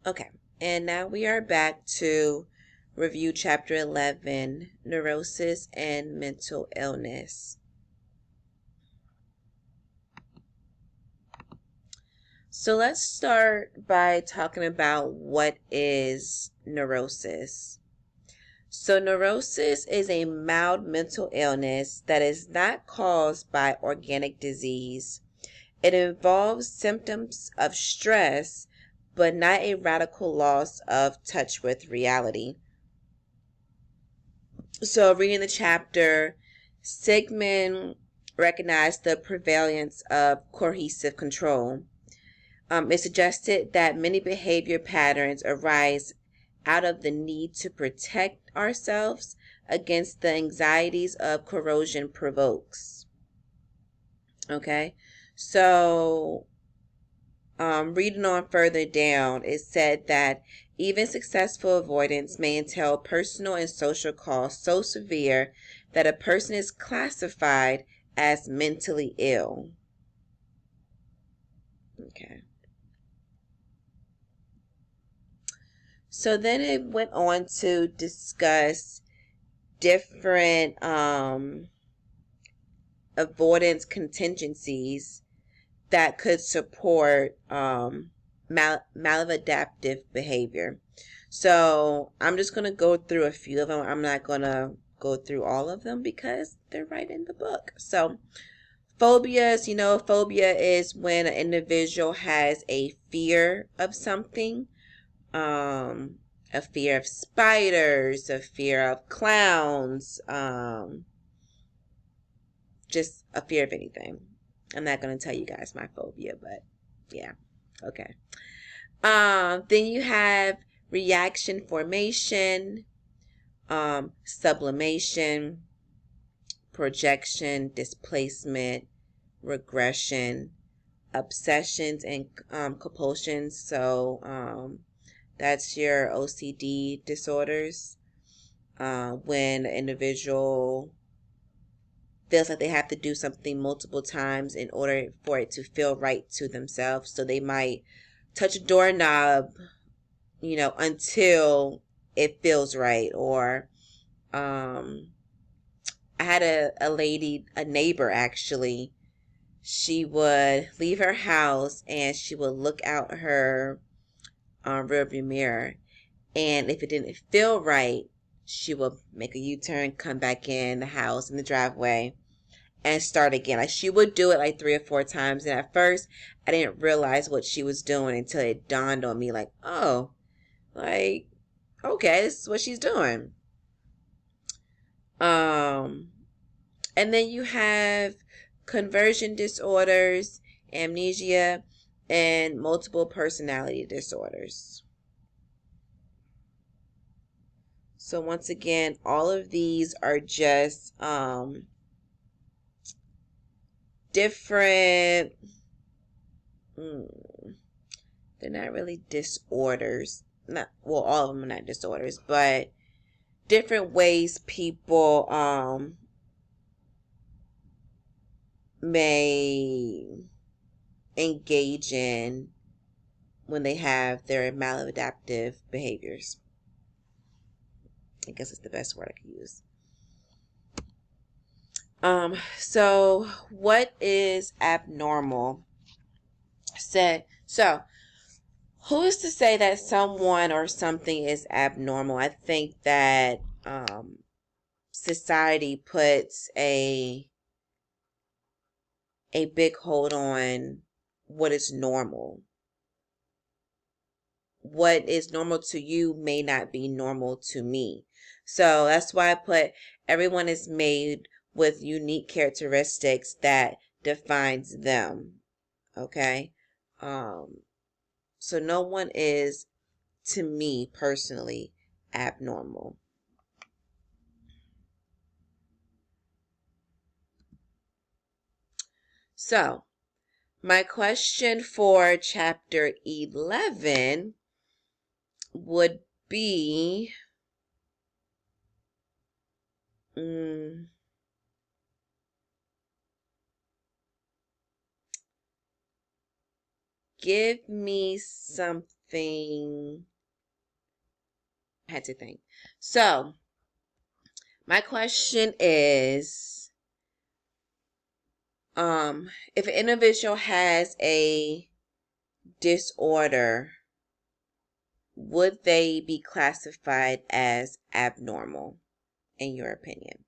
Okay, and now we are back to review chapter 11, neurosis and mental illness. So let's start by talking about what is neurosis. So neurosis is a mild mental illness that is not caused by organic disease. It involves symptoms of stress, but not a radical loss of touch with reality. So reading the chapter, Sigmund recognized the prevalence of coercive control. It suggested that many behavior patterns arise out of the need to protect ourselves against the anxieties of coercion provokes. Okay, so reading on further down, it said that even successful avoidance may entail personal and social costs so severe that a person is classified as mentally ill. Okay. So then it went on to discuss different avoidance contingencies that could support maladaptive behavior. So I'm just going to go through a few of them. I'm not going to go through all of them because they're right in the book. So phobias, phobia is when an individual has a fear of something. A fear of spiders, a fear of clowns, just a fear of anything. I'm not going to tell you guys my phobia, but yeah, okay. Then you have reaction formation, sublimation, projection, displacement, regression, obsessions, and compulsions. So that's your OCD disorders. When an individual feels like they have to do something multiple times in order for it to feel right to themselves. So they might touch a doorknob, until it feels right. Or I had a neighbor actually. She would leave her house and she would look out her rearview mirror. And if it didn't feel right, she would make a U-turn, come back in the house, in the driveway, and start again. Like, she would do it like 3 or 4 times. And at first, I didn't realize what she was doing until it dawned on me, like, oh, like, okay, this is what she's doing. And then you have conversion disorders, amnesia, and multiple personality disorders. So once again, all of these are just different, they're not really disorders. Not, well, all of them are not disorders, but different ways people may engage in when they have their maladaptive behaviors. I guess it's the best word I could use. So what is abnormal? So who is to say that someone or something is abnormal? I think that society puts a big hold on what is normal. What is normal to you may not be normal to me. So that's why I put everyone is made with unique characteristics that defines them. Okay? So no one is, to me personally, abnormal. So, my question for chapter 11 would be, give me something something. I had to think. So, my question is, if an individual has a disorder, would they be classified as abnormal, in your opinion?